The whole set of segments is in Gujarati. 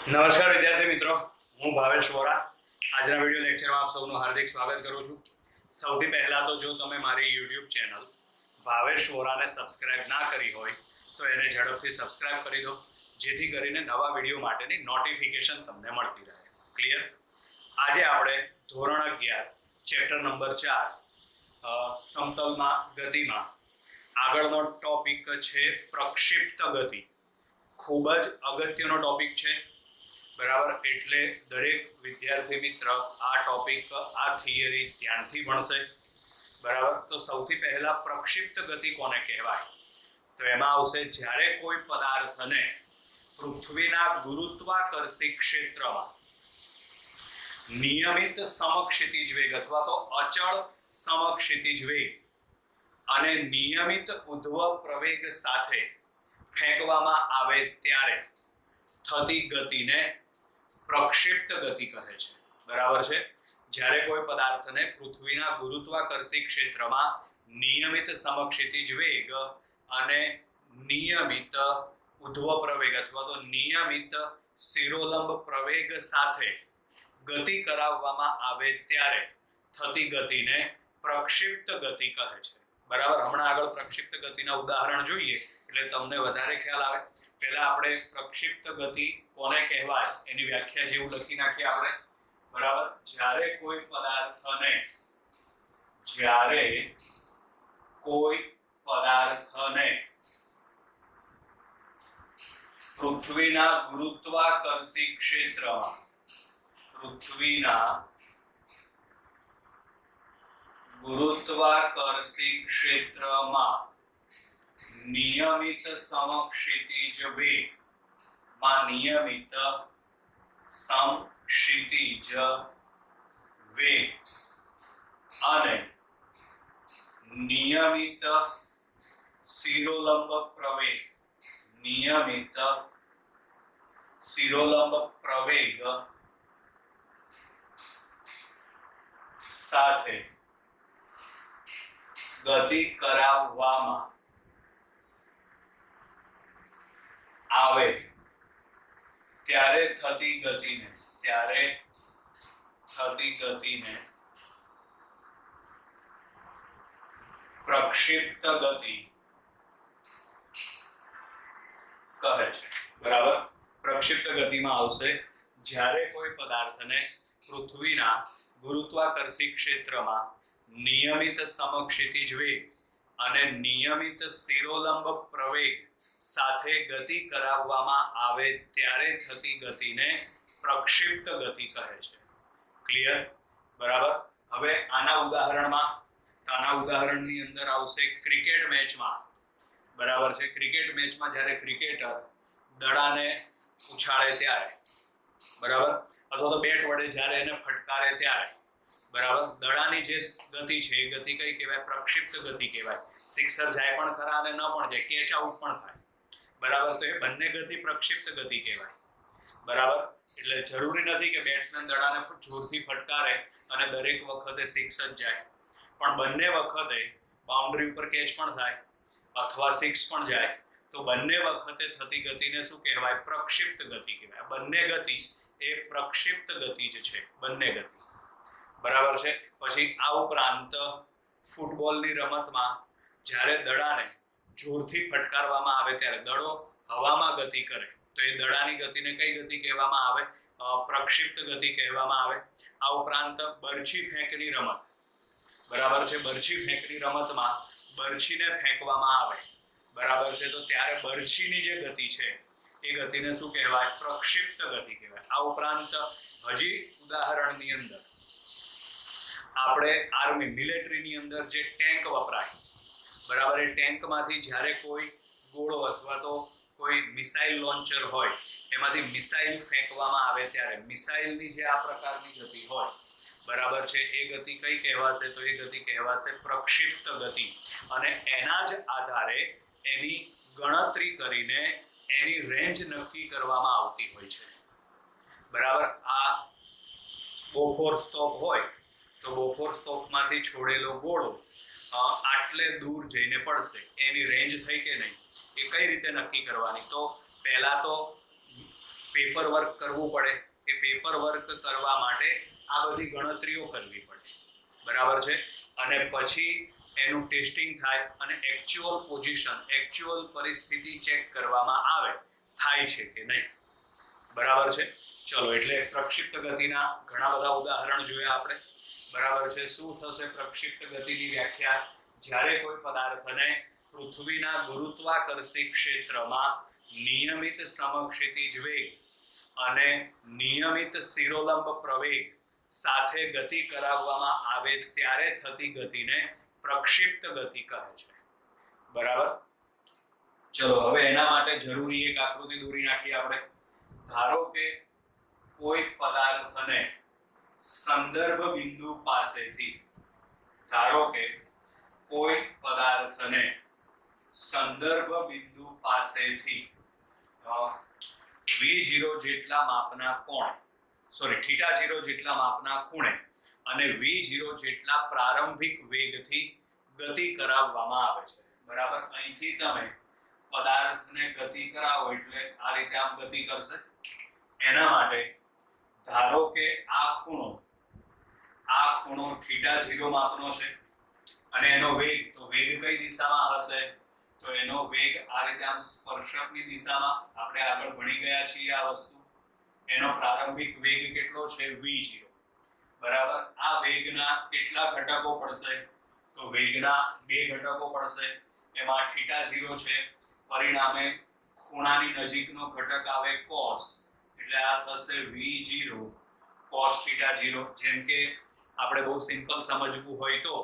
નમસ્કાર વિદ્યાર્થી મિત્રો, હું ભાવેશ વોરા આજના વિડિયો લેક્ચરમાં આપ સૌનું હાર્દિક સ્વાગત કરું છું। સૌથી પહેલા તો જો તમે મારી YouTube ચેનલ ભાવેશ વોરાને સબસ્ક્રાઇબ ના કરી હોય તો એને ઝડપથી સબસ્ક્રાઇબ કરી દો, જેથી કરીને નવા વિડિયો માટેની નોટિફિકેશન તમને મળતી રહે। ક્લિયર? આજે આપણે ધોરણ 11 ચેપ્ટર નંબર 4 સમતલમાં ગતિમાં આગળનો ટોપિક છે પ્રક્ષિપ્ત ગતિ। ખૂબ જ અગત્યનો ટોપિક છે, બરાબર। એટલે દરેક વિદ્યાર્થી મિત્ર આ ટોપિક આ થિયરી ધ્યાનથી ભણશે, બરાબર। તો સૌથી પહેલા પ્રક્ષિપ્ત ગતિ કોને કહેવાય? તો એમાં આવશે જ્યારે કોઈ પદાર્થને પૃથ્વીના ગુરુત્વાકર્ષી ક્ષેત્રમાં નિયમિત સમક્ષિતિજ વેગ અથવા તો અચળ સમક્ષિતિજ વેગ અને નિયમિત ઉધ્વ પ્રવેગ સાથે ફેંકવામાં આવે ત્યારે થતી ગતિને પ્રક્ષિપ્ત ગતિ કહે છે, બરાબર છે। જ્યારે કોઈ પદાર્થને પૃથ્વીના ગુરુત્વાકર્ષી ક્ષેત્રમાં નિયમિત સમક્ષિતિજ વેગ અને નિયમિત ઉધ્વ પ્રવેગ અથવા તો નિયમિત શિરોલંબ પ્રવેગ સાથે ગતિ કરાવવામાં આવે ત્યારે થતી ગતિને પ્રક્ષિપ્ત ગતિ કહે છે, બરાબર। હમણાં આગળ પ્રક્ષિપ્ત ગતિના ઉદાહરણ જોઈએ એટલે તમને વધારે ખ્યાલ આવે। પહેલા આપણે પ્રક્ષિપ્ત ગતિ કોને કહેવાય એની વ્યાખ્યા જેવું લખી નાખીએ આપણે, બરાબર। જ્યારે કોઈ પદાર્થને પૃથ્વીના ગુરુત્વાકર્ષી ક્ષેત્રમાં નિયમિત સમક્ષિતિજ વેગ અને નિયમિત શિરોલંબ પ્રવેગ સાથે ગતિ કરાવવામાં આવે ત્યારે થતી ગતિને પ્રક્ષિપ્ત ગતિ કહે છે, બરાબર। પ્રક્ષિપ્ત ગતિમાં આવશે જ્યારે કોઈ પદાર્થને પૃથ્વીના ગુરુત્વાકર્ષી ક્ષેત્રમાં નિયમિત સમક્ષિતિજ વેગ અને નિયમિત શિરોલંબ પ્રવેગ સાથે ગતિ કરાવવામાં આવે ત્યારે થતી ગતિને પ્રક્ષિપ્ત ગતિ કહે છે। ક્લિયર? બરાબર। હવે આના ઉદાહરણની અંદર આવશે ક્રિકેટ મેચમાં, બરાબર છે। ક્રિકેટ મેચમાં જ્યારે ક્રિકેટર દડાને ઉછાળે ત્યારે, બરાબર, અથવા તો બેટ વડે જ્યારે એને ફટકારે ત્યારે, બરાબર, દડાની જે ગતિ છે એ ગતિ કઈ કહેવાય? પ્રક્ષિપ્ત ગતિ કહેવાય। સિક્સર જાય પણ ખરા અને ન પણ જાય, કેચ આઉટ પણ થાય, બરાબર। તો એ બંને ગતિ પ્રક્ષિપ્ત ગતિ કહેવાય, બરાબર। એટલે જરૂરી નથી કે બેટ્સમેન દડાને જોરથી ફટકારે અને દરેક વખતે સિક્સ જ જાય, પણ બંને વખતે બાઉન્ડ્રી ઉપર કેચ પણ થાય અથવા સિક્સ પણ જાય, તો બંને વખતે થતી ગતિને શું કહેવાય? પ્રક્ષિપ્ત ગતિ કહેવાય। બંને ગતિ એ પ્રક્ષિપ્ત ગતિ જ છે, બંને ગતિ, બરાબર છે। પછી આ ઉપરાંત ફૂટબોલની રમતમાં જ્યારે દડાને જોરથી ફટકારવામાં આવે ત્યારે દડો હવામાં ગતિ કરે તો એ દડાની ગતિને કઈ ગતિ કહેવામાં આવે? પ્રક્ષિપ્ત ગતિ કહેવામાં આવે। આ ઉપરાંત બરછી ફેંકની રમત, બરાબર છે। બરછી ફેંકની રમતમાં બરછીને ફેંકવામાં આવે, બરાબર છે, તો ત્યારે બરછીની જે ગતિ છે એ ગતિને શું કહેવાય? પ્રક્ષિપ્ત ગતિ કહેવાય। આ ઉપરાંત હજી ઉદાહરણની અંદર આપણે આર્મી મિલિટરીની અંદર જે ટેન્ક વપરાય, બરાબર, એ ટેન્કમાંથી જ્યારે કોઈ ગોળો અથવા તો કોઈ મિસાઇલ લોન્ચર હોય એમાંથી મિસાઇલ ફેંકવામાં આવે ત્યારે મિસાઇલની જે આ પ્રકારની ગતિ હોય, બરાબર છે, એ ગતિ કઈ કહેવાશે? તો એ ગતિ કહેવાશે પ્રક્ષિપ્ત ગતિ। અને એના જ આધારે એની ગણતરી કરીને એની રેન્જ નક્કી કરવામાં આવતી હોય છે, બરાબર। આ બોફોર્સ તોપ હોય તો બોફોર્સ તોપમાંથી છોડેલો ગોળો આટલે દૂર જઈને પડશે, એની રેન્જ થઈ કે નહીં એ કઈ રીતે નક્કી કરવાની? તો પહેલા તો પેપર વર્ક કરવું પડે. એ પેપર વર્ક કરવા માટે આ બધી ગણતરીઓ કરવી પડે, બરાબર છે. અને પછી એનું ટેસ્ટિંગ થાય અને એકચ્યુઅલ પોઝિશન, એકચ્યુઅલ પરિસ્થિતિ ચેક કરવામાં આવે થાય છે કે નહીં, બરાબર છે. ચલો, એટલે પ્રક્ષિપ્ત ગતિના ઘણા બધા ઉદાહરણ જોયા આપણે, બરાબર છે. શું થશે પ્રક્ષિપ્ત ગતિની વ્યાખ્યા? જ્યારે કોઈ પદાર્થને પૃથ્વીના ગુરુત્વાકર્ષી ક્ષેત્રમાં નિયમિત સમક્ષિતિજ વેગ અને નિયમિત શિરોલંબ પ્રવેગ સાથે ગતિ કરાવવામાં આવે ત્યારે થતી ગતિને પ્રક્ષિપ્ત ગતિ કહે છે, બરાબર. ચલો, હવે એના માટે જરૂરી એક આકૃતિ દોરી નાખીએ આપણે. ધારો કે કોઈ પદાર્થને સંદર્ભ બિંદુ પાસેથી, ધારો કે કોઈ પદાર્થને સંદર્ભ બિંદુ પાસેથી v0 જેટલા માપના કોણ, સોરી θ0 જેટલા માપના ખૂણે અને v0 જેટલા પ્રારંભિક વેગથી ગતિ કરાવવામાં આવે છે, બરાબર. અહીંથી તમે પદાર્થને ગતિ કરાવો એટલે આ રીતે આમ ગતિ કરશે. એના માટે ધારો કે આ ખૂણો θ0 માપનો છે અને એનો વેગ, તો વેગ કઈ દિશામાં હશે? તો એનો વેગ આ રીતે આમ સ્પર્શકની દિશામાં, આપણે આગળ ભણી ગયા છીએ આ વસ્તુ. એનો પ્રારંભિક વેગ કેટલો છે? v0, બરાબર. આ વેગના કેટલા ઘટકો પડશે? તો વેગના બે ઘટકો પડશે. એમાં θ0 છે, પરિણામે ખૂણાની નજીકનો ઘટક આવે cos, એટલે આ થશે v0 cos θ0. જેમ કે આપણે બહુ સિમ્પલ સમજવું હોય તો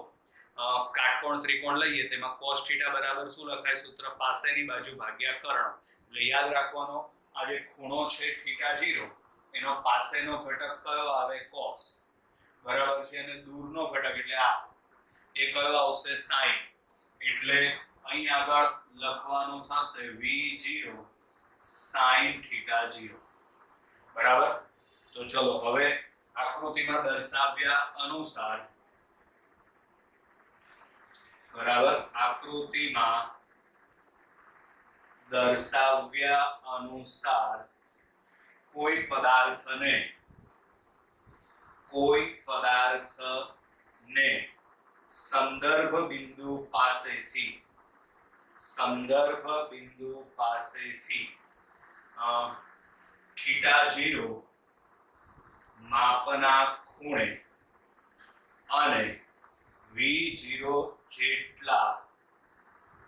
કાટકોણ ત્રિકોણ લઈએ, તેમાં cos θ બરાબર શું લખાય? સૂત્ર પાસેની બાજુ ભાગ્યા કર્ણ. એટલે યાદ રાખવાનો, આ જે ખૂણો છે θ0, એનો પાસેનો ઘટક કયો આવે? cos, બરાબર છે. અને દૂરનો ઘટક એટલે આ, એ કયો આવશે? sin. એટલે અહીં આગળ લખવાનું થશે v0 sin θ0, બરાબર. તો ચલો, હવે આકૃતિમાં દર્શાવ્યા અનુસાર, બરાબર, આકૃતિમાં દર્શાવ્યા અનુસાર કોઈ પદાર્થને સંદર્ભ બિંદુ પાસેથી θ0 માપના ખૂણે અને v0 જેટલા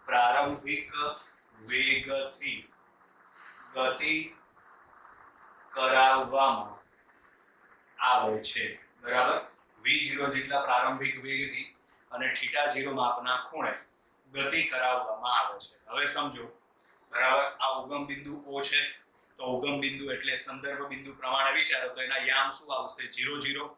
પ્રારંભિક વેગથી ગતિ કરાવવામાં આવે છે, બરાબર. v0 જેટલા પ્રારંભિક વેગથી અને θ0 માપના ખૂણે ગતિ કરાવવામાં આવે છે. હવે સમજો, બરાબર. આ ઉગમ બિંદુ O છે, તો ઉગમ બિંદુ એટલે સંદર્ભ બિંદુ પ્રમાણે વિચારો તો એના યામ શું આવશે? 0 0,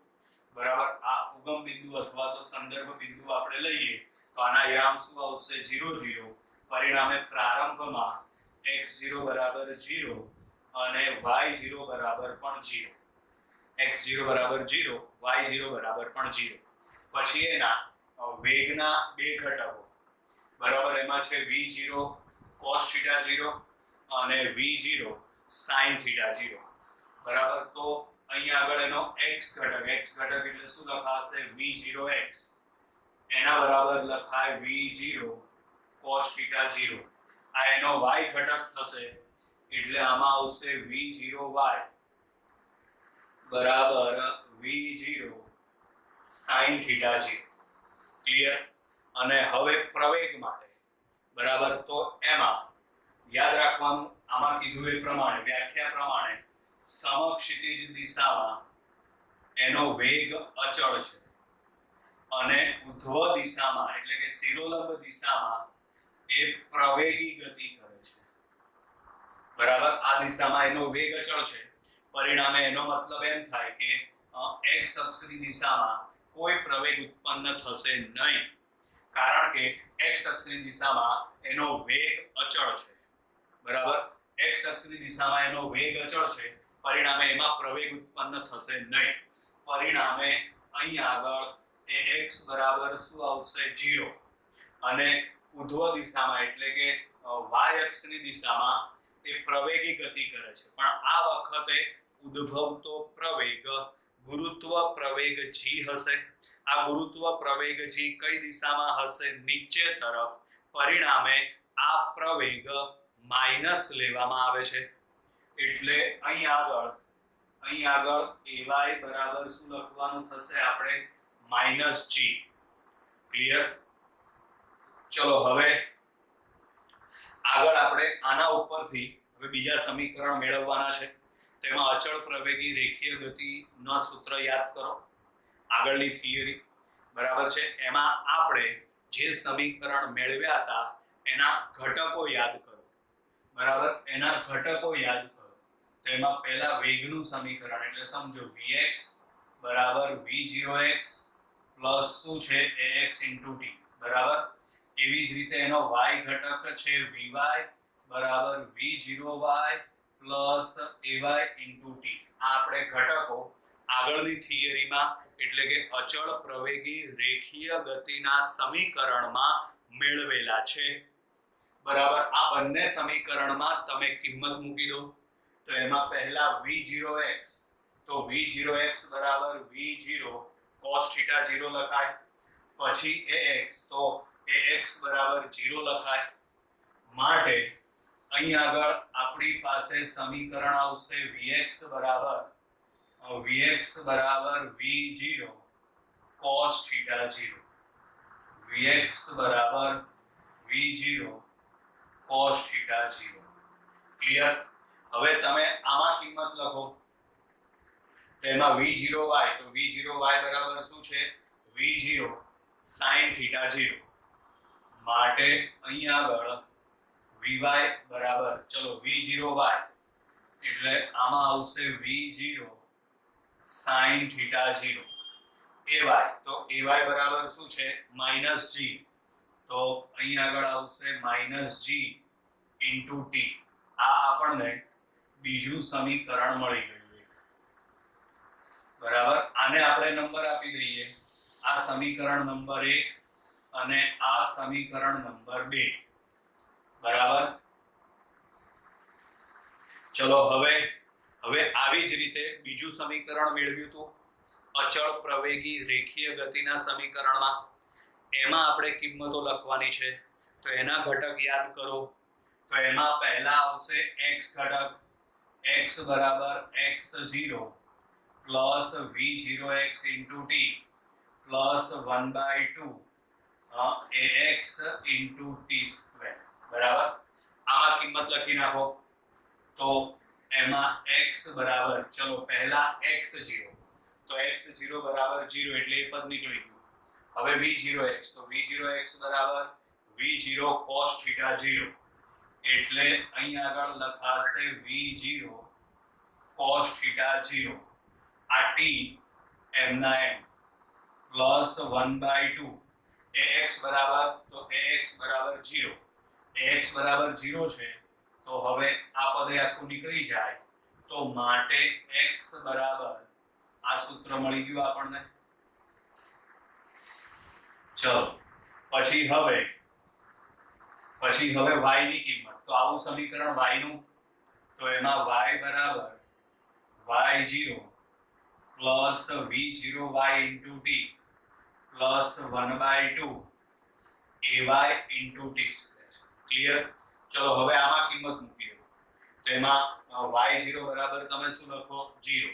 બરાબર. આ ઉગમ બિંદુ અથવા તો સંદર્ભ બિંદુ આપણે લઈએ તો આના યામ શું આવશે? 0 0. પરિણામે પ્રારંભમાં x0 બરાબર 0 અને y0 બરાબર પણ 0. x0 બરાબર 0, y0 બરાબર પણ 0. પછી એના વેગના બે ઘટકો, બરાબર. એમાં છે v0 cos θ0 અને v0 sin θ0, બરાબર. તો અહીંયા આગળ એનો x ઘટક એટલે શું લખાશે? v0x. એના બરાબર લખાય v0 cos θ0. આ એનો y ઘટક થશે એટલે આમાં આવશે v0y બરાબર v0 sin θ0. ક્લિયર? અને હવે પ્રવેગ માટે, બરાબર, તો એમાં યાદ રાખવાનું, આમાં કીધું એ પ્રમાણે, વ્યાખ્યા પ્રમાણે, સમક્ષિતિજ દિશામાં એનો વેગ અચળ છે અને ઉધ્વ દિશામાં એટલે કે શિરોલંબ દિશામાં એ પ્રવેગી ગતિ કરે છે, બરાબર. આ દિશામાં એનો વેગ અચળ છે, પરિણામે એનો મતલબ એમ થાય કે x અક્ષની દિશામાં કોઈ પ્રવેગ ઉત્પન્ન થશે નહીં, કારણ કે x અક્ષની દિશામાં એનો વેગ અચળ છે, બરાબર. x અક્ષની દિશામાં એનો વેગ અચળ છે, પરિણામે એમાં પ્રવેગ ઉત્પન્ન થશે નહીં. પરિણામે અહીં આગળ એ x બરાબર શું આવશે? 0. અને ઉધ્વ દિશામાં એટલે કે y અક્ષની દિશામાં એ પ્રવેગી ગતિ કરે છે, પણ આ વખતે ઉદ્ભવતો પ્રવેગ ગુરુત્વ પ્રવેગ g હશે. આ ગુરુત્વ પ્રવેગ g કઈ દિશામાં હશે? નીચે તરફ. પરિણામે આ પ્રવેગ માઈનસ લેવામાં આવે છે. એટલે અહીં આગળ ay બરાબર શું લખવાનું થશે? આપણે -g. ક્લિયર? ચલો હવે આગળ આપણે આના ઉપરથી હવે બીજા સમીકરણ મેળવવાના છે. તેમાં અચળ પ્રવેગી રેખીય ગતિનો સૂત્ર યાદ કરો, આગળની થિયરી, બરાબર છે. એમાં આપણે જે સમીકરણ મેળવ્યા હતા એના ઘટકો યાદ કરો, બરાબર. એના ઘટકો યાદ કરો. તેમાં પહેલા વેગનું સમીકરણ એટલે સમજો vx બરાબર v0x પ્લસ શું છે ax * t, બરાબર. એવી જ રીતે એનો y ઘટક છે vy બરાબર v0y પ્લસ ay * t. આ આપણે ઘટકો આગળની થિયરીમાં એટલે કે અચળ પ્રવેગી રેખીય ગતિના સમીકરણમાં મેળવેલા છે, બરાબર. આ બંને સમીકરણમાં તમે કિંમત મૂકી દો. તો એમાં પહેલા v0x, તો v0x બરાબર v0 cos θ 0 લખાય. પછી ax, તો ax બરાબર 0 લખાય. માટે અહીં આગળ આપણી પાસે સમીકરણ આવશે vx બરાબર v0 cos θ 0. vx બરાબર v0 cos θ 0. ક્લિયર? હવે તમે આમાં કિંમત લખો. તો એમાં v0y, તો v0y બરાબર શું છે? v0 sin θ 0. માટે અહીં આગળ vy બરાબર, ચલો v0y એટલે આમાં આવશે v0 sin θ 0. ay, તો ay બરાબર શું છે? -g. તો અહીં આગળ આવશે -g * t. આ આપણને બીજું સમીકરણ મળી ગયું, બરાબર. આને આપણે નંબર આપી દઈએ. આ સમીકરણ નંબર 1 અને આ સમીકરણ નંબર 2, બરાબર. ચલો હવે આવી જ રીતે બીજું સમીકરણ મેળવ્યું હતું અચળ પ્રવેગી રેખીય ગતિના સમીકરણમાં. એમાં આપણે કિંમતો લખવાની છે. તો એના ઘટક યાદ કરો. તો એમાં પહેલા આવશે x ઘટક, x બરાબર x0 plus v0x * t plus 1/2 ax * t², બરાબર. આમાં કિંમત લખી નાખો. તો એમાં x બરાબર, ચલો પહેલા x0, તો x0 બરાબર 0 એટલે એ પદ નીકળી ગયું. હવે v0x, તો v0x બરાબર v0 cos θ 0 એટલે અહીં આગળ લખાશે v0 cos θ 0. આ t એમના એમ પ્લસ 1/2 ax બરાબર, તો ax બરાબર 0. ax બરાબર 0 છે. તો હવે આ પદ આખું નીકળી જાય. તો માટે x બરાબર આ સૂત્ર મળી ગયું આપણને. ચલો પછી હવે y ની કિંમત. તો આવું સમીકરણ y નું, તો એમાં y બરાબર y0 plus v0y * t plus 1/2 ay * t². Clear? ચલો હવે આમાં કિંમત મૂકી દો. તો એમાં y0 બરાબર તમે શું લખો? 0.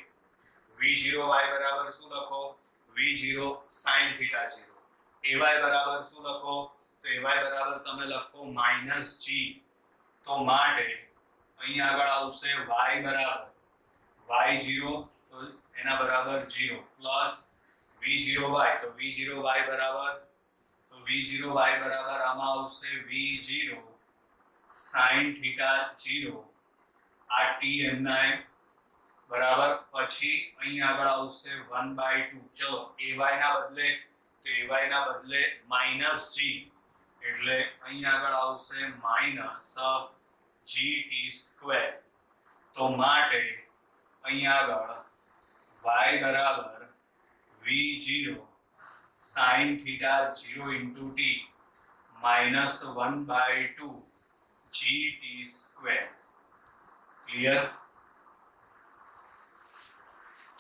v0y બરાબર શું લખો? v0 sin θ 0. ay બરાબર શું લખો? તો ay બરાબર તમે લખો -g. તો માટે અહીં આગળ આવશે y બરાબર y0, તો એના બરાબર 0 પ્લસ v0y, તો v0y બરાબર, તો v0y બરાબર આમાં આવશે v0 sin θ 0. આ t એમના એમ, બરાબર. પછી અહીં આગળ આવશે 1/2. ચલો ay ના બદલે, તો ay ના બદલે -g એટલે અહીં આગળ આવશે -gt². તો માટે અહીં આગળ y બરાબર v0 sin θ 0 * t -1/2 gt². Clear?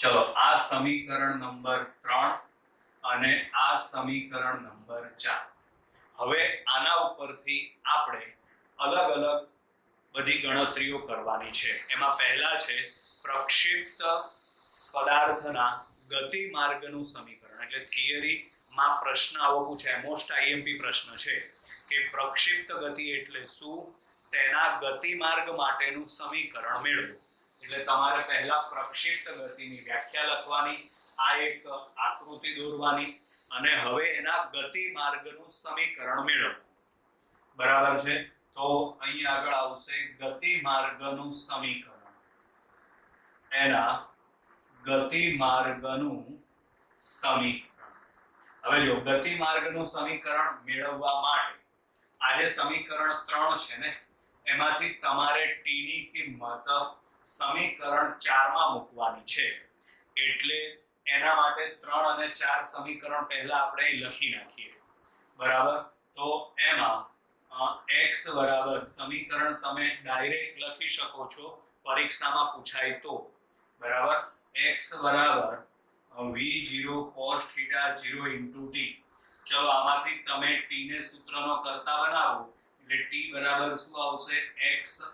ચલો આ સમીકરણ નંબર 3 અને આ સમીકરણ નંબર 4. હવે આના ઉપરથી આપણે અલગ અલગ બધી ગણતરીઓ કરવાની છે. એમાં પહેલા છે પ્રક્ષિપ્ત પદાર્થના ગતિ માર્ગનું સમીકરણ. એટલે થિયરીમાં પ્રશ્ન આવો પૂછાય, મોસ્ટ આઈએમપી પ્રશ્ન છે કે પ્રક્ષિપ્ત ગતિ એટલે શું, તેના ગતિ માર્ગ માટેનું સમીકરણ મેળવો. એટલે તમારે પહેલા પ્રક્ષિપ્ત ગતિની વ્યાખ્યા લખવાની, આ એક આકૃતિ દોરવાની અને હવે એના ગતિ માર્ગનું સમીકરણ મેળવવું. બરાબર છે? તો અહીં આગળ આવશે ગતિ માર્ગનું સમીકરણ. એના ગતિ માર્ગનું સમીકરણ. હવે જો ગતિ માર્ગનું સમીકરણ મેળવવા માટે આ જે સમીકરણ 3 છે ને એમાંથી તમારે t ની કિંમત સમીકરણ 4 માં મૂકવાની છે. એટલે એના માટે 3 અને 4 સમીકરણ પહેલા આપણે લખી નાખીએ. બરાબર? તો એમાં x બરાબર સમીકરણ તમે ડાયરેક્ટ લખી શકો છો પરીક્ષામાં પૂછાય તો. બરાબર? x બરાબર v0 cos θ 0 * t. ચલો આમાંથી તમે t ને સૂત્રનો કરતા બનાવો એટલે t બરાબર શું આવશે? x /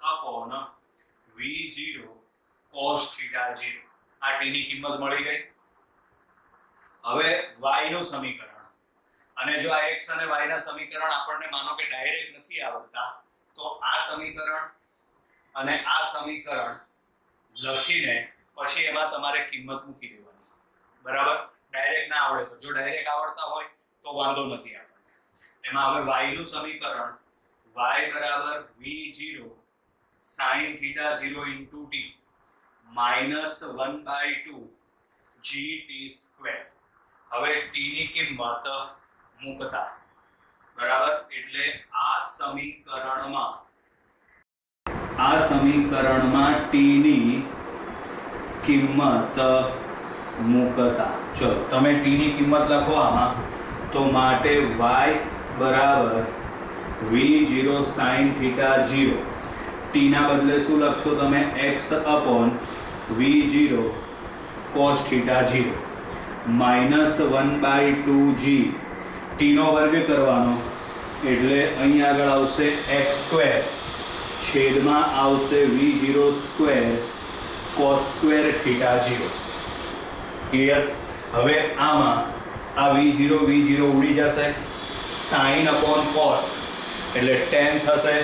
v0 cos θ 0. આ t ની કિંમત મળી ગઈ. હવે y નું સમીકરણ, અને જો આ x અને y ના સમીકરણ આપણને માનો કે ડાયરેક્ટ નથી આવડતા તો આ સમીકરણ અને આ સમીકરણ લખીને પછી એમાં તમારે કિંમત મૂકી દેવાની. બરાબર? ડાયરેક્ટ ના આવડે તો, જો ડાયરેક્ટ આવડતા હોય તો વાંધો નથી આપણને. એમાં હવે y નું સમીકરણ y બરાબર v0 sin θ 0 * t -1/2 gt². હવે t ની કિંમત મૂકતા. બરાબર? એટલે આ સમીકરણમાં t ની કિંમત મૂકતા. ચલો તમે t ની કિંમત લખો આમાં. તો માટે y બરાબર v0 sin θ 0. t ના બદલે શું લખશો તમે? x / v0 cos θ 0 -1/2g. t નો વર્ગ કરવાનો એટલે અહીં આગળ આવશે x² છેદમાં આવશે v0² cos² θ 0. ક્લિયર? હવે આમાં આ v0 ઉડી જશે, sin / cos એટલે tan થશે.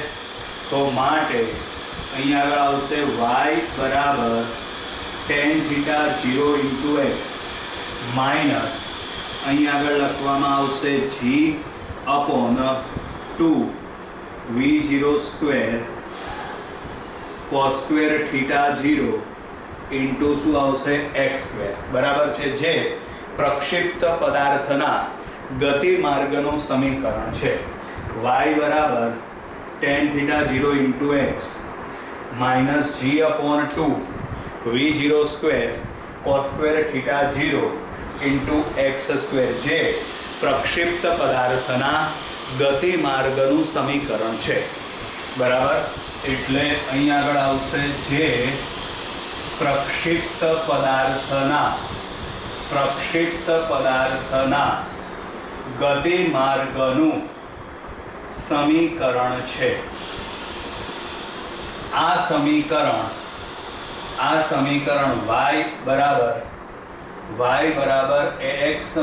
તો માટે અહીં આગળ આવશે y બરાબર tan θ 0 * x માઇનસ અહીં આગળ લખવામાં આવશે g/2 v0² cos² θ 0 ઇન્ટુ શું આવશે? x². બરાબર છે? જે પ્રક્ષિપ્ત પદાર્થના ગતિ માર્ગનું સમીકરણ છે. y બરાબર tan θ 0 * x minus g/2 v0² cos² θ 0 into x². જે પ્રક્ષિપ્ત પદાર્થના ગતિ માર્ગનું સમીકરણ છે. બરાબર? એટલે અહીં આગળ આવશે જે પ્રક્ષિપ્ત પદાર્થના ગતિ માર્ગનું સમીકરણ છે. આ સમીકરણ y બરાબર ax -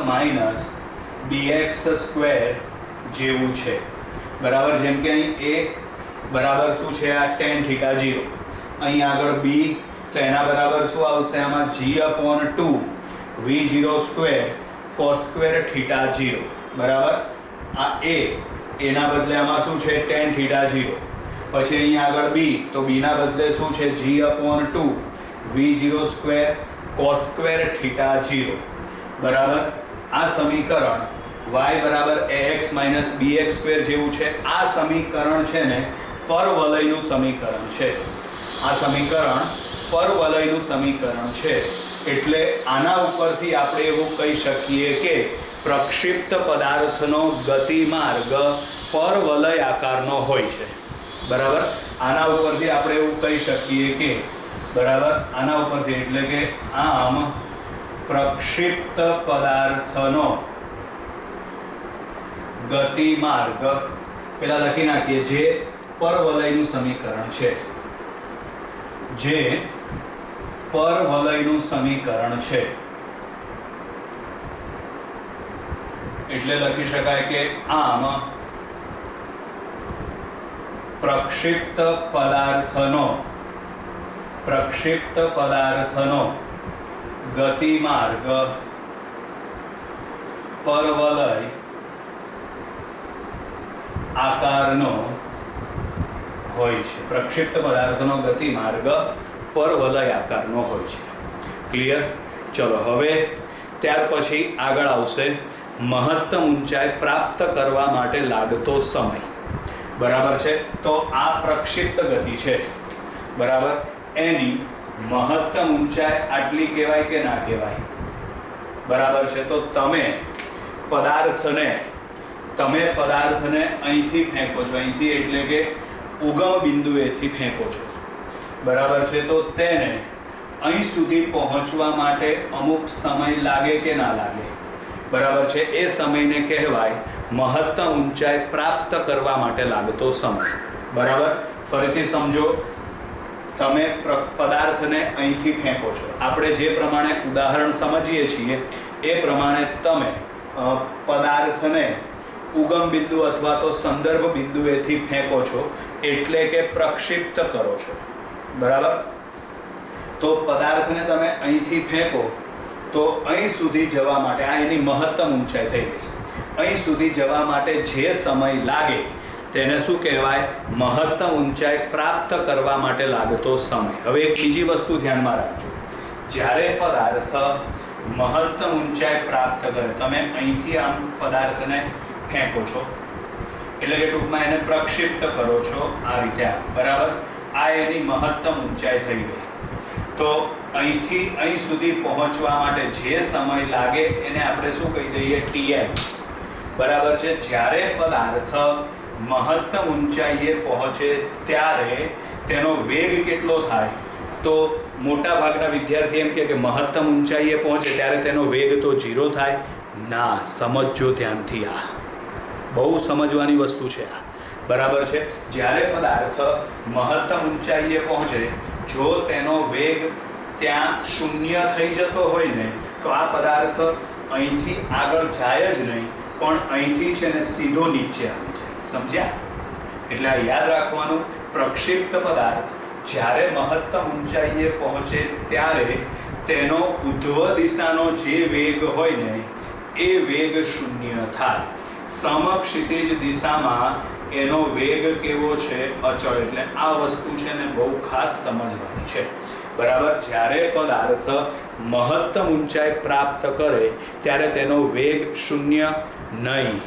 bx² જેવું છે. બરાબર? જેમ કે અહીં a બરાબર શું છે? આ tan θ 0. અહીં આગળ b તો એના બરાબર શું આવશે? આમાં g/2 v0² cos² θ 0. બરાબર? આ a એના બદલે આમાં શું છે? tan θ 0. પછી અહીં આગળ b તો b ના બદલે શું છે? g/2 v0² cos² θ 0. બરાબર? આ સમીકરણ y બરાબર ax - bx² જેવું છે. આ સમીકરણ છે ને પરવલયનું સમીકરણ છે. આ સમીકરણ પરવલયનું સમીકરણ છે. એટલે આના ઉપરથી આપણે એવું કહી શકીએ કે પ્રક્ષિપ્ત પદાર્થનો ગતિ માર્ગ પરવલય આકારનો હોય છે. બરાબર. આના ઉપરથી આપણે એવું કહી શકીએ કે બરાબર આના ઉપરથી એટલે કે આમ પ્રક્ષિપ્ત પદાર્થનો ગતિમાર્ગ પેલા લખી નાખીએ જે પરવલયનું સમીકરણ છે, જે પરવલયનું સમીકરણ છે એટલે લખી શકાય કે આમ પ્રક્ષિપ્ત પદાર્થનો ગતિમાર્ગ પરવલય આકારનો હોય છે. પ્રક્ષિપ્ત પદાર્થનો ગતિમાર્ગ પરવલય આકારનો હોય છે. ક્લિયર? ચલો હવે ત્યાર પછી આગળ આવશે મહત્તમ ઊંચાઈ પ્રાપ્ત કરવા માટે લાગતો સમય. બરાબર છે. તો આ પ્રક્ષિપ્ત ગતિ છે બરાબર, એની મહત્તમ ઊંચાઈ આટલી કહેવાય કે ના કહેવાય? બરાબર છે. તો તમે પદાર્થને અહીંથી ફેંકો છો, અહીંથી એટલે કે ઉગમ બિંદુએથી ફેંકો છો બરાબર છે. તો તેને અહીં સુધી પહોંચવા માટે અમુક સમય લાગે કે ના લાગે? બરાબર છે. એ સમયને કહેવાય મહત્તમ ઊંચાઈ પ્રાપ્ત કરવા માટે લાગતો સમય. બરાબર. ફરીથી સમજો, તમે પદાર્થને અહીંથી ફેંકો છો. આપણે જે પ્રમાણે ઉદાહરણ સમજીએ છીએ એ પ્રમાણે તમે પદાર્થને ઉગમ બિંદુ અથવા તો સંદર્ભ બિંદુએથી ફેંકો છો એટલે કે પ્રક્ષિપ્ત કરો છો. બરાબર. તો પદાર્થને તમે અહીંથી ફેંકો તો અહીં સુધી જવા માટે આ એની મહત્તમ ઊંચાઈ થઈ ગઈ. અહીં સુધી જવા માટે જે સમય લાગે તેને શું કહેવાય? મહત્તમ ઊંચાઈ પ્રાપ્ત કરવા માટે લાગતો સમય. હવે એક બીજી વસ્તુ ધ્યાનમાં રાખજો, જ્યારે પદાર્થ મહત્તમ ઊંચાઈ પ્રાપ્ત કરે, તમે અહીંથી આમ પદાર્થને ફેંકો છો એટલે કે ટૂંકમાં એને પ્રક્ષિપ્ત કરો છો આ રીતે. બરાબર. આ એની મહત્તમ ઊંચાઈ થઈ ગઈ. તો અહીંથી અહીં સુધી પહોંચવા માટે જે સમય લાગે એને આપણે શું કહી દઈએ? TM. બરાબર છે. જ્યારે પદાર્થ મહત્તમ ઊંચાઈએ પહોંચે ત્યારે તેનો વેગ કેટલો થાય? તો મોટા ભાગના વિદ્યાર્થી એમ કે મહત્તમ ઊંચાઈએ પહોંચે ત્યારે તેનો વેગ તો 0 થાય. ના, સમજજો ધ્યાનથી, આ બહુ સમજવાની વસ્તુ છે આ. બરાબર છે. જ્યારે પદાર્થ મહત્તમ ઊંચાઈએ પહોંચે, જો તેનો વેગ ત્યાં 0 થઈ જતો હોય ને તો આ પદાર્થ અહીંથી આગળ જાય જ નહીં, પણ અહીંથી છે ને સીધો નીચે આવી જાય. સમજ્યા? એટલે આ યાદ રાખવાનું, પ્રક્ષિપ્ત પદાર્થ જ્યારે મહત્તમ ઊંચાઈએ પહોંચે ત્યારે તેનો ઉધ્વ દિશાનો જે વેગ હોય ને એ વેગ 0 થાય. સમક્ષિતિજ દિશામાં એનો વેગ કેવો છે? અચળ. એટલે આ વસ્તુ છે ને બહુ ખાસ સમજવાની છે. બરાબર. જ્યારે પદાર્થ મહત્તમ ઊંચાઈ પ્રાપ્ત કરે ત્યારે તેનો વેગ 0 નહીં.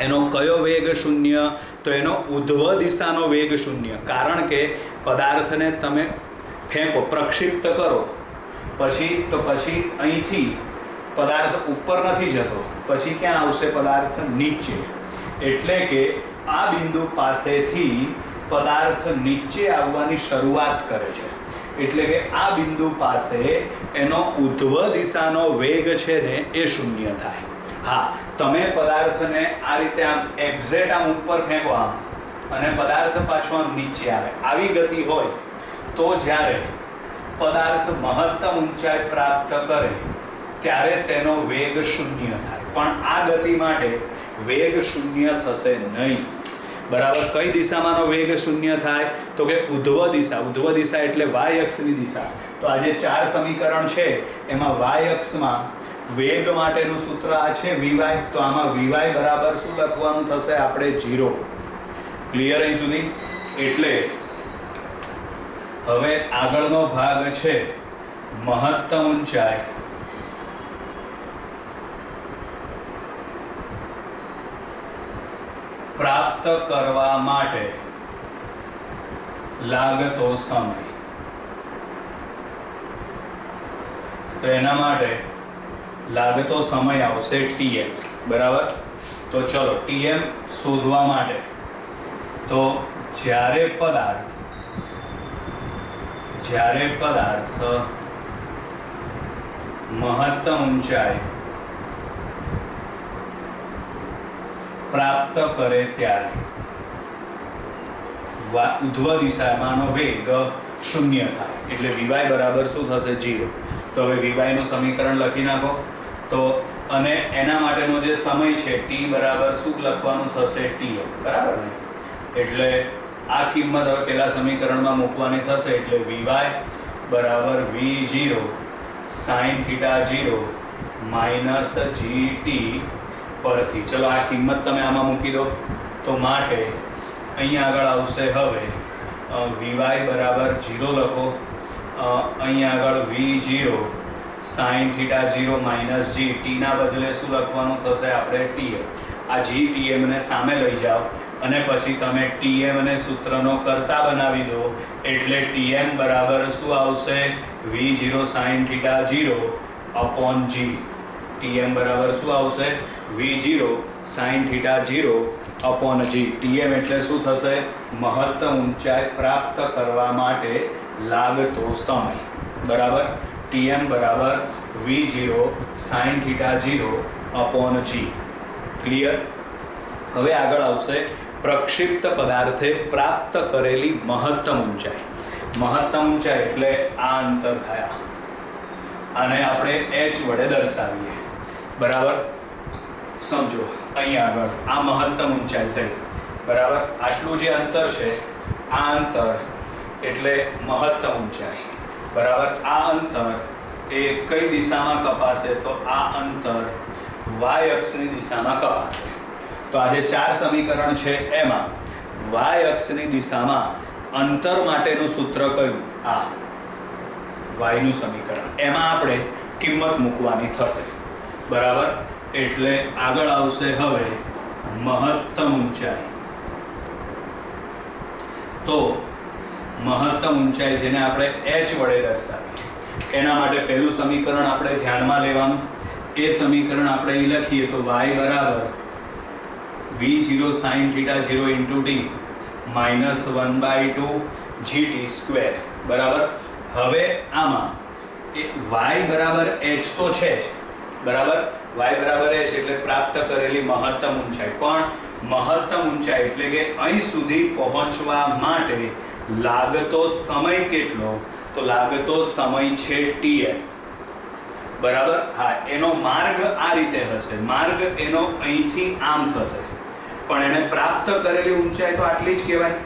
એનો કયો વેગ 0? તો એનો ઉધ્વ દિશાનો વેગ 0. કારણ કે પદાર્થને તમે ફેંકો, પ્રક્ષિપ્ત કરો પછી અહીંથી પદાર્થ ઉપર નથી જતો, પછી ક્યાં આવશે? પદાર્થ નીચે. એટલે કે આ બિંદુ પાસેથી પદાર્થ નીચે આવવાની શરૂઆત કરે છે. એટલે કે આ બિંદુ પાસે એનો ઉધ્વ દિશાનો વેગ છે ને એ 0 થાય. હા, તમે પદાર્થને આ રીતે આમ એક્ઝેક્ટ આમ ઉપર ફેંકો આમ, અને પદાર્થ પાછો આમ નીચે આવે, આવી ગતિ હોય તો જ્યારે પદાર્થ મહત્તમ ઊંચાઈ પ્રાપ્ત કરે ત્યારે તેનો વેગ 0 થાય. પણ આ ગતિ માટે વેગ 0 થશે નહીં. બરાબર. કઈ દિશામાંનો વેગ 0 થાય? તો કે ઉધ્વ દિશા. ઉધ્વ દિશા એટલે વાય અક્ષની દિશા. તો આ જે 4 સમીકરણ છે એમાં વાય અક્ષમાં વેગ માટેનું સૂત્ર આ છે Vy. તો આમાં Vy બરાબર શું લખવાનું થશે? આપણે 0. ક્લિયર અહીં સુધી? એટલે હવે આગળનો ભાગ છે મહત્તમ ઊંચાઈ પ્રાપ્ત કરવા માટે લાગતો સમય. તો એના માટે લાગતો સમય આવશે TM. બરાબર. તો ચલો TM શોધવા માટે તો જ્યારે પદાર્થ મહત્તમ ઊંચાઈ પ્રાપ્ત કરે ત્યારે ઉધ્વ દિશામાંનો વેગ 0 થાય એટલે વી બરાબર શું થશે 0. તો હવે વી નું સમીકરણ લખી નાખો. તો અને એના માટેનો જે સમય છે ટી બરાબર શું લખવાનું થશે tm, બરાબર ને? એટલે આ કિંમત હવે પેલા સમીકરણમાં મૂકવાની થશે એટલે વી બરાબર v0 sin θ0 માઇનસ gt પરથી. ચલો આ કિંમત તમે આમાં મૂકી દો. તો માટે અહીંયા આગળ આવશે હવે વી બરાબર 0 લખો. અહીંયા આગળ v0 sin θ0 માઇનસ g, ટીના બદલે શું લખવાનું થશે આપણે tm. આ g tm ને સામે લઈ જાઓ અને પછી તમે tm ને સૂત્રનો કરતા બનાવી દો એટલે tm બરાબર શું આવશે v0 sin θ0 upon g. tm બરાબર શું આવશે v0 sin θ0 upon g. tm એટલે શું થશે મહત્તમ ઊંચાઈ પ્રાપ્ત કરવા માટે લાગતો સમય, બરાબર? tm બરાબર v0 sin θ0 upon g. Clear? હવે આગળ આવશે પ્રક્ષિપ્ત પદાર્થે પ્રાપ્ત કરેલી મહત્તમ ઊંચાઈ. મહત્તમ ઊંચાઈ એટલે આ અંતર થયા, આને આપણે h વડે દર્શાવીએ, બરાબર? સમજો અહીંયા આગળ આ મહત્તમ ઊંચાઈ થઈ, બરાબર? આટલું જે અંતર છે આ અંતર એટલે મહત્તમ ઊંચાઈ, બરાબર? આ અંતર એ કઈ દિશામાં કપાશે? તો આ અંતર y અક્ષની દિશામાં કપાશે. તો આ જે 4 સમીકરણ છે એમાં y અક્ષની દિશામાં અંતર માટેનું સૂત્ર કયું? આ y નું સમીકરણ. એમાં આપણે કિંમત મૂકવાની થશે, બરાબર? એટલે આગળ આવશે હવે મહત્તમ ઊંચાઈ. તો મહત્તમ ઊંચાઈ જેને આપણે h વડે દર્શાવીએ એના માટે પહેલું સમીકરણ આપણે ધ્યાનમાં લેવાનું. એ સમીકરણ આપણે અહીં લખીએ તો y બરાબર v0 sin θ0 into t minus 1/2 gt square, બરાબર? હવે આમાં એ y બરાબર h તો છે જ, બરાબર? y બરાબર h એટલે પ્રાપ્ત કરેલી મહત્તમ ઊંચાઈ. પણ મહત્તમ ઊંચાઈ એટલે કે અહીં સુધી પહોંચવા માટે લાગતો સમય કેટલો? તો લાગતો સમય છે tm, બરાબર? હા, એનો માર્ગ આ રીતે હશે. માર્ગ એનો અહીંથી આમ થશે, પણ એને પ્રાપ્ત કરેલી ઊંચાઈ તો આટલી જ કહેવાય,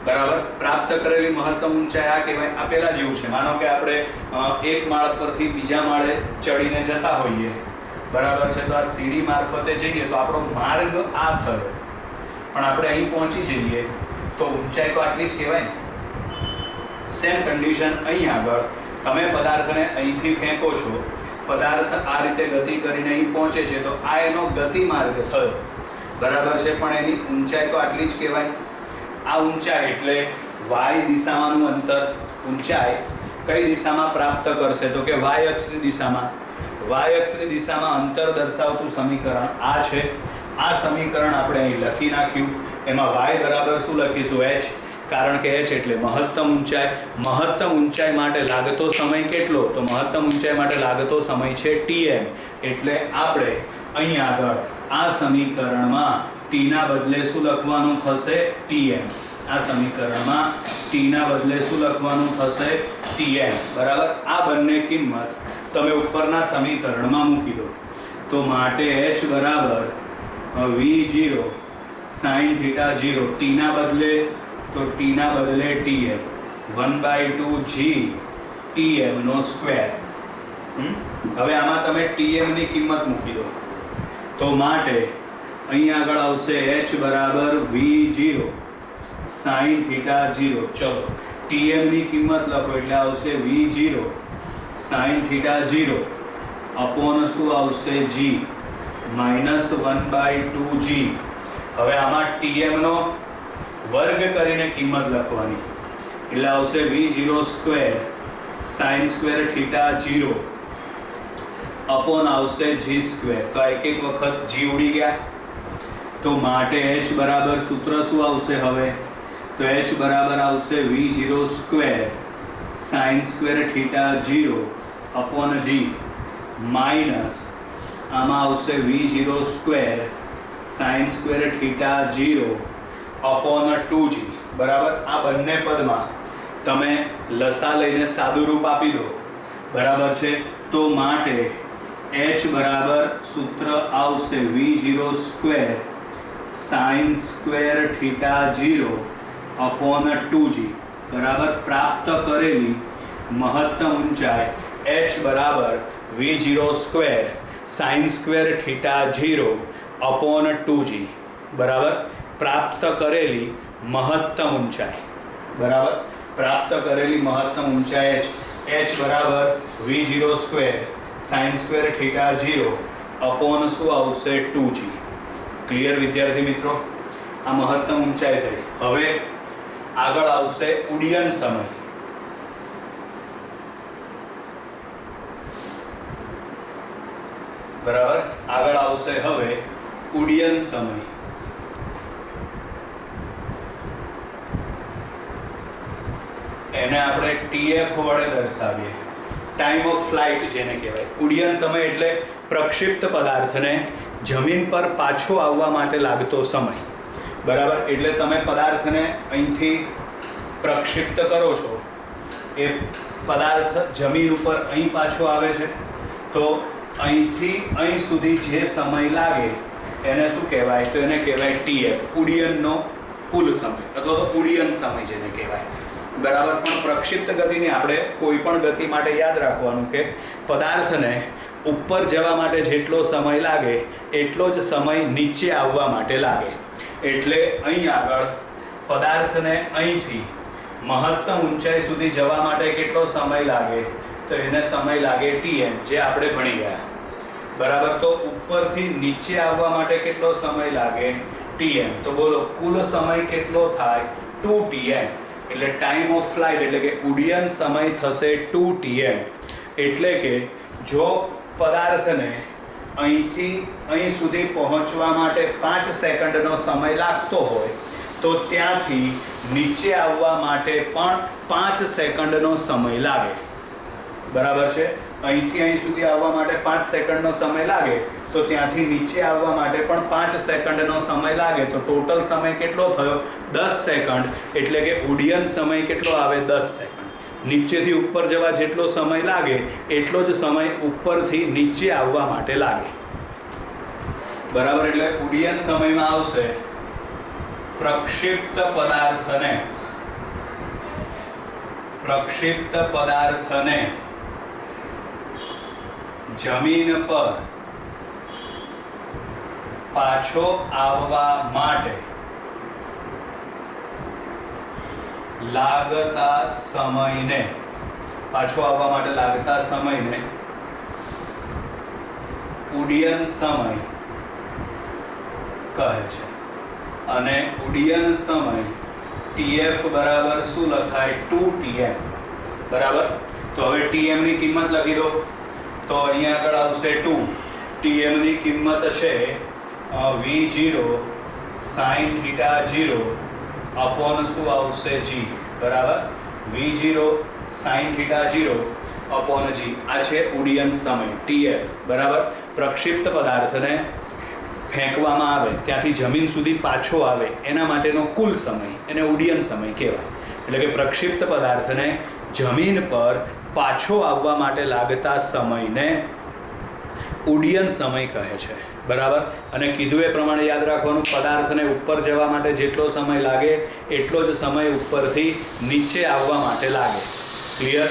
બરાબર? પ્રાપ્ત કરેલી મહત્તમ ઊંચાઈ આ કહેવાય. આ પેલા જેવું છે. માનો કે આપણે એક માળ પરથી બીજા માળે ચડીને જતા હોઈએ, બરાબર છે? તો આ સીડી મારફતે જઈએ તો આપણો માર્ગ આ થયો, પણ આપણે અહીં પહોંચી જઈએ તો ઊંચાઈ તો આટલી જ કહેવાય ને. સેમ કન્ડિશન અહીં આગળ તમે પદાર્થને અહીંથી ફેંકો છો, પદાર્થ આ રીતે ગતિ કરીને અહીં પહોંચે છે તો આ એનો ગતિ માર્ગ થયો, બરાબર છે? પણ એની ઊંચાઈ તો આટલી જ કહેવાય. આ ઊંચાઈ એટલે y દિશામાંનું અંતર. ઊંચાઈ કઈ દિશામાં પ્રાપ્ત કરશે? તો કે y અક્ષની દિશામાં. y અક્ષની દિશામાં અંતર દર્શાવતું સમીકરણ આ છે. આ સમીકરણ આપણે અહીં લખી નાખ્યું. એમાં y બરાબર શું લખીશું? h, કારણ કે h એટલે મહત્તમ ઊંચાઈ. મહત્તમ ઊંચાઈ માટે લાગતો સમય કેટલો? તો મહત્તમ ઊંચાઈ માટે લાગતો સમય છે tm. એટલે આપણે અહીં આગળ આ સમીકરણમાં t ના બદલે શું લખવાનું થશે? tm. આ સમીકરણમાં t ના બદલે શું લખવાનું થશે? tm, બરાબર? આ બંને કિંમત તમે ઉપરના સમીકરણમાં મૂકી દો. તો માટે h બરાબર v0 sin θ0, t ના બદલે તો t ના બદલે tm 1/2 g tm નો સ્ક્વેર. હવે આમાં તમે tm ની કિંમત મૂકી દો. તો માટે અહીં આગળ આવશે h બરાબર v0 sin θ0. ચલો tm ની કિંમત લખો એટલે આવશે v0 sin θ0 અપોન શું આવશે? g minus 1/2 g. હવે આમાં tm નો વર્ગ કરીને કિંમત લખવાની એટલે આવશે v0 square sin square θ0 upon આવશે g સ્ક્વેર. તો એક એક વખત g ઉડી ગયા, તો માટે h બરાબર સૂત્ર શું આવશે હવે? તો h બરાબર આવશે v0 square sin square theta 0 upon g minus આમાં આવશે v0 square sin square theta 0 upon 2g બરાબર. આ બંને પદમાં તમે લસા લઈને સાદું રૂપ આપી દો બરાબર છે. તો માટે h બરાબર સૂત્ર આવશે v0 square sin square theta 0 upon 2g બરાબર. પ્રાપ્ત કરેલી મહત્તમ ઊંચાઈ h બરાબર v0 square sin square theta 0 upon 2g બરાબર. પ્રાપ્ત કરેલી મહત્તમ ઊંચાઈ બરાબર. પ્રાપ્ત કરેલી મહત્તમ ઊંચાઈ h બરાબર v0 square sin square theta 0 upon શું આવશે 2g. ક્લિયર વિદ્યાર્થી મિત્રો? આ મહત્તમ ઊંચાઈ થઈ. હવે આગળ આવશે ઉડ્ડયન સમય. બરાબર. આગળ આવશે હવે ઉડ્ડયન સમય. એને આપણે TF વડે દર્શાવીએ. ટાઈમ ઓફ ફ્લાઇટ જેને કહેવાય. ઉડ્ડયન સમય એટલે પ્રક્ષિપ્ત પદાર્થને જમીન પર પાછો આવવા માટે લાગતો સમય બરાબર. એટલે તમે પદાર્થને અહીંથી પ્રક્ષિપ્ત કરો છો, એ પદાર્થ જમીન ઉપર અહીં પાછો આવે છે, તો અહીંથી અહીં સુધી જે સમય લાગે એને શું કહેવાય? તો એને કહેવાય TF, ઉડ્ડયનનો કુલ સમય અથવા તો ઉડ્ડયન સમય જેને કહેવાય બરાબર. પણ પ્રક્ષિપ્ત ગતિની આપણે કોઈ પણ ગતિ માટે યાદ રાખવાનું કે પદાર્થને ઉપર જવા માટે જેટલો સમય લાગે એટલો જ સમય નીચે આવવા માટે લાગે. એટલે અહીં આગળ પદાર્થને અહીંથી મહત્તમ ઊંચાઈ સુધી જવા માટે કેટલો સમય લાગે? તો એને સમય લાગે TM, જે આપણે ભણી ગયા બરાબર. તો ઉપરથી નીચે આવવા માટે કેટલો સમય લાગે? TM. તો બોલો કુલ સમય કેટલો થાય? 2TM. એટલે ટાઈમ ઓફ ફ્લાઇટ એટલે કે ઉડ્ડયન સમય થશે 2TM. એટલે કે જો પદાર્થને અહીંથી અહીં સુધી પહોંચવા માટે 5 સેકન્ડનો સમય લાગતો હોય તો ત્યાંથી નીચે આવવા માટે પણ 5 સેકન્ડનો સમય લાગે બરાબર છે. અહીંથી અહીં સુધી આવવા માટે 5 સેકન્ડનો સમય લાગે તો ત્યાંથી નીચે આવવા માટે પણ 5 સેકન્ડનો સમય લાગે. તો ટોટલ સમય કેટલો થયો? 10 સેકન્ડ. એટલે કે ઉડ્ડયન સમય કેટલો આવે? 10 સેકન્ડ. નીચેથી ઉપર જવા જેટલો સમય લાગે એટલો જ સમય ઉપરથી નીચે આવવા માટે લાગે બરાબર. એટલે ઉડ્ડયન સમયમાં આવશે પ્રક્ષિપ્ત પદાર્થને જમીન પર પાછો આવવા માટે લાગતા સમયને ઉડ્ડયન સમય કહે છે. અને ઉડ્ડયન સમય TF બરાબર શું લખાય? 2TM બરાબર. તો હવે TM ની કિંમત લખી દો. તો અહીંયા આગળ આવશે 2. TM ની કિંમત છે v0 sin થીટા 0 અપોન શું આવશે? g બરાબર. v0 sin theta 0 upon g. આ છે ઉડ્ડયન સમય TF બરાબર. પ્રક્ષિપ્ત પદાર્થને ફેંકવામાં આવે ત્યાંથી જમીન સુધી પાછો આવે એના માટેનો કુલ સમય એને ઉડ્ડયન સમય કહેવાય. એટલે કે પ્રક્ષિપ્ત પદાર્થને જમીન પર પાછો આવવા માટે લાગતા સમયને ઉડ્ડયન સમય કહે છે બરાબર. અને કીધું એ પ્રમાણે યાદ રાખવાનું, પદાર્થને ઉપર જવા માટે જેટલો સમય લાગે એટલો જ સમય ઉપરથી નીચે આવવા માટે લાગે. ક્લિયર?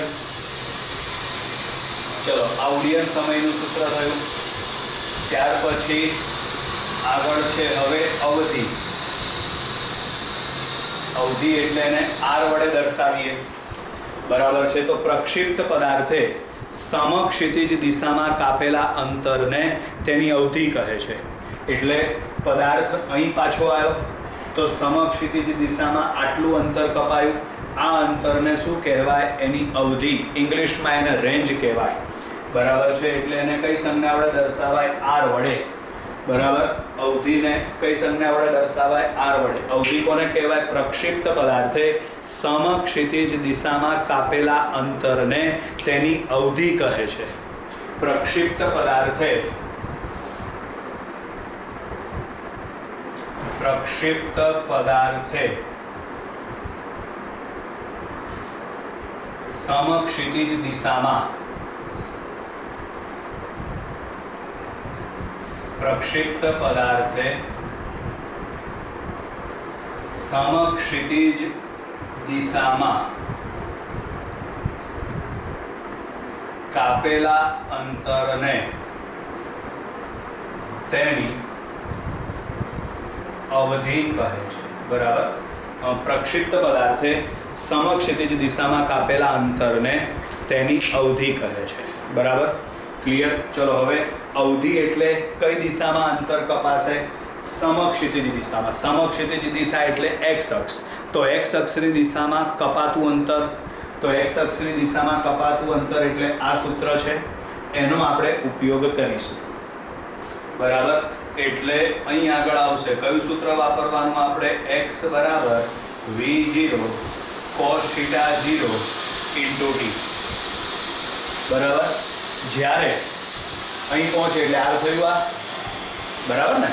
ચલો, આ ઉડ્ડયન સમયનું સૂત્ર થયું. ત્યાર પછી આગળ છે હવે અવધિ. અવધિ એટલે એને R વડે દર્શાવીએ બરાબર છે. તો પ્રક્ષિપ્ત પદાર્થે સમક્ષિતિજ દિશામાં કાપેલા અંતરને તેની અવધિ કહે છે. એટલે પદાર્થ અહીં પાછો આવ્યો તો સમક્ષિતિજ દિશામાં આટલું અંતર કપાયું. આ અંતરને શું કહેવાય? એની અવધિ. ઇંગ્લિશમાં એને રેન્જ કહેવાય બરાબર છે. એટલે એને કઈ સંજ્ઞા વડે દર્શાવાય? R વડે બરાબર. અવધિને કઈ સંજ્ઞા વડે દર્શાવાય? આર વડે. અવધિ કોને કહેવાય? પ્રક્ષિપ્ત પદાર્થે સમક્ષિતિજ દિશામાં કાપેલા અંતરને તેની અવધિ કહે છે. પ્રક્ષિપ્ત પદાર્થે સમક્ષિતિજ દિશામાં પ્રક્ષિપ્ત પદાર્થે સમક્ષિતિજ દિશામાં કાપેલા અંતરને તેની અવધિ કહે છે. બરાબર. પ્રક્ષિપ્ત પદાર્થે સમક્ષિતિજ દિશામાં કાપેલા અંતરને તેની અવધિ કહે છે. બરાબર. ક્લિયર. ચલો હવે અવધિ એટલે કઈ દિશામાં અંતર કપાશે? સમક્ષિતિજ દિશામાં. સમક્ષિતિજ દિશા એટલે એક્સ અક્ષ. તો એક્સ અક્ષની દિશામાં કપાતું અંતર, તો એક્સ અક્ષની દિશામાં કપાતું અંતર એટલે આ સૂત્ર છે, એનો આપણે ઉપયોગ કરીશું. બરાબર. એટલે અહીં આગળ આવશે કયું સૂત્ર વાપરવાનું આપણે? x બરાબર v0 cos θ 0 into t. બરાબર. જ્યારે અહીં પહોંચે એટલે r થયું આ. બરાબર ને?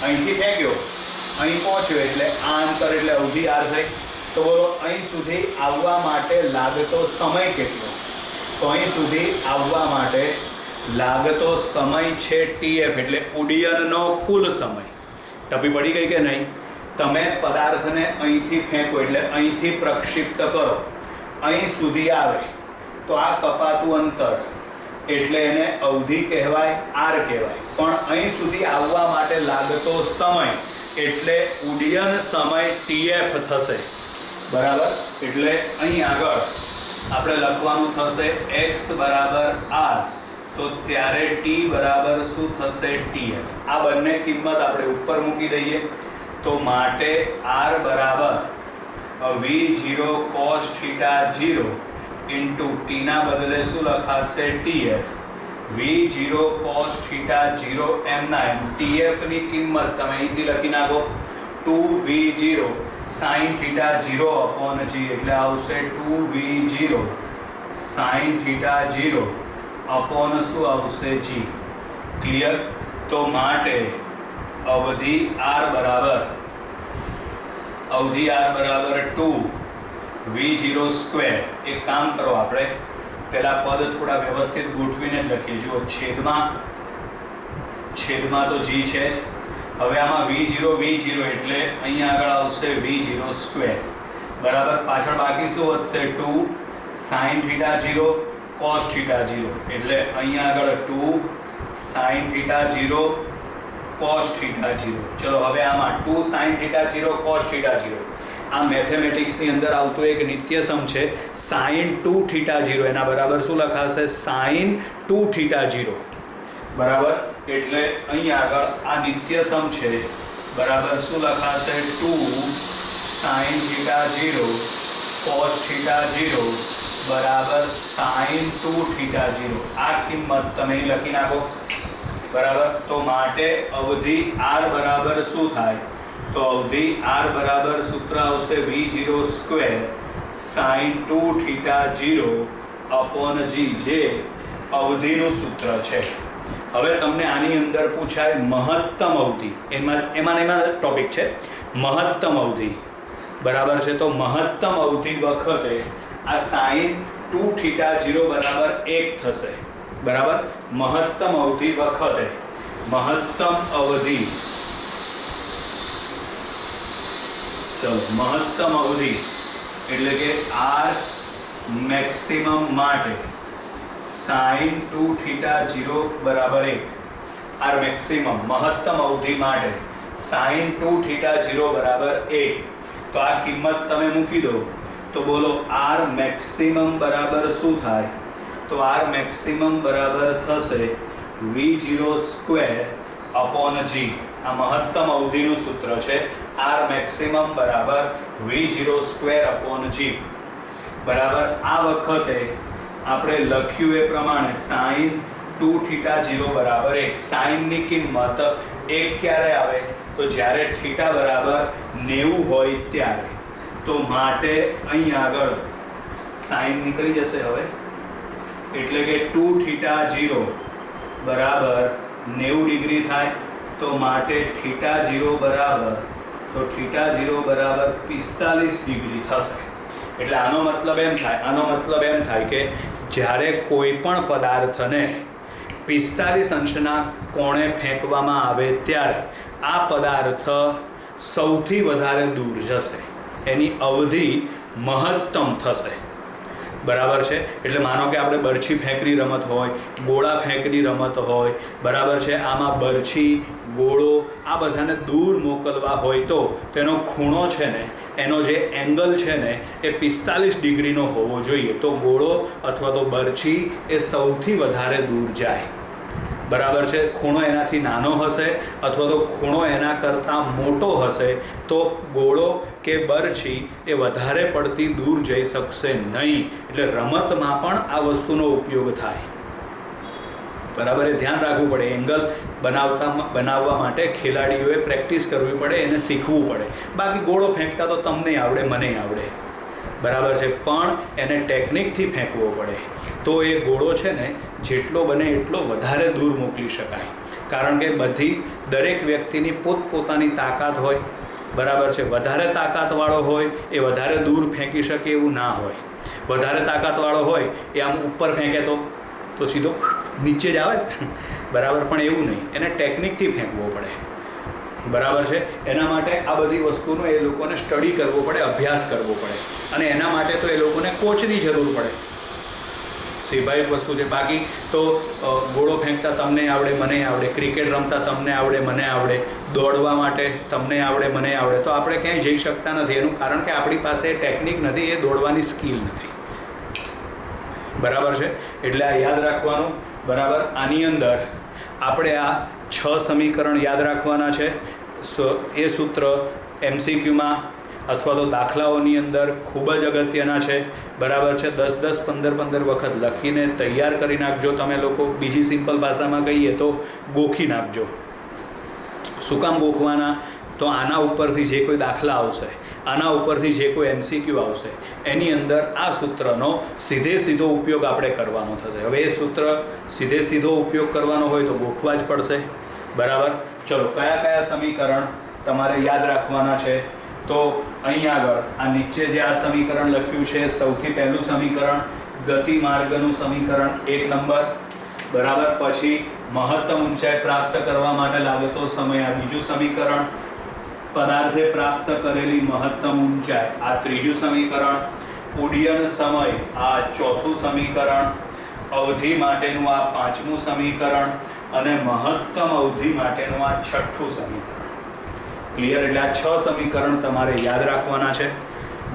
અહીંથી ફેંક્યો, અહીં પહોંચ્યો એટલે આ અંતર એટલે અવધિ r થઈ. તો બોલો અહીં સુધી આવવા માટે લાગતો સમય કેટલો? તો અહીં સુધી આવવા માટે લાગતો સમય છે TF, એટલે ઉડ્ડયનનો કુલ સમય. ટપી પડી ગઈ કે નહીં? તમે પદાર્થને અહીંથી ફેંકો એટલે અહીંથી પ્રક્ષિપ્ત કરો, અહીં સુધી આવે તો આ કપાતું અંતર એટલે એને અવધિ કહેવાય, આર કહેવાય. પણ અહીં સુધી આવવા માટે લાગતો સમય એટલે ઉડ્ડયન સમય TF થશે. બરાબર. એટલે અહીં આગળ આપણે લખવાનું થશે x બરાબર r, તો ત્યારે t બરાબર શું થશે? TF. આ બંને કિંમત આપણે ઉપર મૂકી દઈએ. તો માટે r બરાબર v0 cos θ 0 ઇન્ટુ t ના બદલે શું લખાશે? TF. v0 cos θ 0 એમના એમ. TF ની કિંમત તમે અહીંથી લખી નાખો 2v0 sin θ 0 upon g, એટલે આવશે 2v0 sin θ 0 अपॉन શું આવશે? g. ક્લિયર. તો માટે અવધિ r બરાબર 2v0 સ્ક્વેર. એક કામ કરો, આપણે પહેલા પદ થોડા વ્યવસ્થિત ગોઠવીને જ લખીએ. જુઓ, છેદમાં તો g છે જ. હવે આમાં v0 એટલે અહીંયા આગળ આવશે v0 સ્ક્વેર. બરાબર. પાછળ બાકી શું વધશે? 2 sin θ 0 cos θ 0, એટલે અહીંયા આગળ 2 sin θ 0 cos θ 0. ચલો હવે આમાં 2 sin θ 0 cos θ 0, આ મેથેમેટિક્સની અંદર આવતો એક નિત્યસમ છે sin 2 θ 0, એના બરાબર શું લખાશે? sin 2 θ 0. બરાબર. એટલે અહીં આગળ આ નિત્યસમ છે, બરાબર શું લખાશે? 2 sin θ 0 cos θ 0 બરાબર sin 2 θ 0. આ કિંમત તમે લખી નાખો. બરાબર. તો માટે અવધિ r બરાબર શું થાય? તો અવધિ r બરાબર સૂત્ર આવશે v0 square sin 2 θ 0 upon g, જે અવધિનું સૂત્ર છે. હવે તમને આની અંદર પૂછાય મહત્તમ અવધિ. એમાં ટોપિક છે મહત્તમ અવધિ. બરાબર છે. તો મહત્તમ અવધિ વખતે આ sin 2 θ 0 બરાબર 1 થશે. બરાબર. મહત્તમ અવધિ વખતે મહત્તમ અવધિ, ચલો મહત્તમ અવધિ એટલે કે r મેક્સિમમ માટે sin 2 θ 0 બરાબર 1. r મેક્સિમમ મહત્તમ અવધિ માટે sin 2 θ 0 બરાબર 1. તો આ કિંમત તમે મૂકી દો તો બોલો r મેક્સિમમ બરાબર શું થાય? તો r મેક્સિમમ બરાબર થશે v0 સ્ક્વેર અપોન g. આ મહત્તમ અવધિનું સૂત્ર છે. r મેક્સિમમ બરાબર v0 સ્ક્વેર અપોન g. બરાબર. આ વખતે આપણે લખ્યું એ પ્રમાણે sin 2θ0 બરાબર 1. સાઇનની કિંમત 1 ક્યારે આવે? તો જ્યારે θ બરાબર 90 હોય ત્યારે. તો માટે અહીં આગળ સાઇન નીકળી જશે હવે, એટલે કે 2θ0 બરાબર 90 ડિગ્રી થાય. તો માટે θ0 બરાબર 45 ડિગ્રી થશે. એટલે આનો મતલબ એમ થાય કે જ્યારે કોઈ પણ પદાર્થને 45 અંશના કોણે ફેંકવામાં આવે ત્યારે આ પદાર્થ સૌથી વધારે દૂર જશે, એની અવધિ મહત્તમ થશે. બરાબર છે? એટલે માનો કે આપણે બરછી ફેંકની રમત હોય, ગોળા ફેંકની રમત હોય, બરાબર છે, આમાં બરછી, ગોળો આ બધાને દૂર મોકલવા હોય તો તેનો ખૂણો છે ને, એનો જે એંગલ છે ને એ 45 ડિગ્રીનો હોવો જોઈએ. તો ગોળો અથવા તો બરછી એ સૌથી વધારે દૂર જાય. બરાબર છે? ખૂણો એનાથી નાનો હશે અથવા તો ખૂણો એના કરતાં મોટો હશે તો ગોળો કે બરછી એ વધારે પડતી દૂર જઈ શકશે નહીં. એટલે રમતમાં પણ આ વસ્તુનો ઉપયોગ થાય. બરાબર? એ ધ્યાન રાખવું પડે. એંગલ બનાવવા માટે ખેલાડીઓએ પ્રેક્ટિસ કરવી પડે, એને શીખવું પડે. બાકી ગોળો ફેંકતા તો તમને આવડે, મને આવડે. બરાબર છે? પણ એને ટેકનિકથી ફેંકવો પડે તો એ ગોળો છે ને જેટલો બને એટલો વધારે દૂર મોકલી શકાય. કારણ કે દરેક વ્યક્તિની પોતપોતાની તાકાત હોય. બરાબર છે? વધારે તાકાતવાળો હોય એ વધારે દૂર ફેંકી શકે એવું ના હોય. વધારે તાકાતવાળો હોય એ આમ ઉપર ફેંકે તો સીધો નીચે જ આવે. બરાબર? પણ એવું નહીં, એને ટેકનિકથી ફેંકવો પડે. બરાબર છે? એના માટે આ બધી વસ્તુનો એ લોકોને સ્ટડી કરવો પડે, અભ્યાસ કરવો પડે. અને એના માટે તો એ લોકોને કોચની જરૂર પડે. સ્વાભાવિક વસ્તુ છે. બાકી તો ગોળો ફેંકતા તમને આવડે, મને આવડે, ક્રિકેટ રમતા તમને આવડે, મને આવડે, દોડવા માટે તમને આવડે, મને આવડે, તો આપણે ક્યાંય જઈ શકતા નથી. એનું કારણ કે આપણી પાસે ટેકનિક નથી, એ દોડવાની સ્કિલ નથી. બરાબર છે? એટલે આ યાદ રાખવાનું. બરાબર? આની અંદર આપણે આ 6 સમીકરણ યાદ રાખવાના છે. એ સૂત્ર MCQમાં અથવા તો દાખલાઓની અંદર ખૂબ જ અગત્યના છે. બરાબર છે? 10-10, 15-15 વખત લખીને તૈયાર કરી નાખજો. તમે લોકો બીજી સિમ્પલ ભાષામાં કહીએ તો ગોખી નાખજો. શું કામ ગોખવાના? તો આના ઉપરથી જે કોઈ દાખલા આવશે, આના ઉપરથી જે કોઈ MCQ આવશે, એની અંદર આ સૂત્રનો સીધો ઉપયોગ આપણે કરવાનો થશે. હવે એ સૂત્ર સીધો ઉપયોગ કરવાનો હોય તો ગોખવા જ પડશે. બરાબર? ચલો, કયા સમીકરણ તમારે યાદ રાખવાના છે? તો અહીં આગળ આ નીચે જે આ સમીકરણ લખ્યું છે, સૌથી પહેલું સમીકરણ ગતિમાર્ગનું સમીકરણ 1 નંબર. બરાબર? પછી મહત્તમ ઊંચાઈ પ્રાપ્ત કરવા માટે લાગતો સમય આ બીજું સમીકરણ. પદાર્થે પ્રાપ્ત કરેલી મહત્તમ ઊંચાઈ આ ત્રીજું સમીકરણ. ઉડ્ડયન સમય આ ચોથું સમીકરણ. અવધિ માટેનું આ 5મું સમીકરણ અને મહત્તમ અવધિ માટેનું આ 6થું સમીકરણ. ક્લિયર? એટલે આ 6 સમીકરણ તમારે યાદ રાખવાના છે.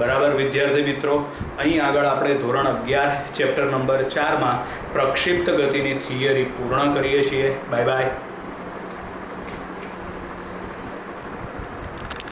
બરાબર વિદ્યાર્થી મિત્રો? અહીં આગળ આપણે ધોરણ 11 ચેપ્ટર નંબર 4માં પ્રક્ષિપ્ત ગતિની થિયરી પૂર્ણ કરીએ છીએ. Bye bye.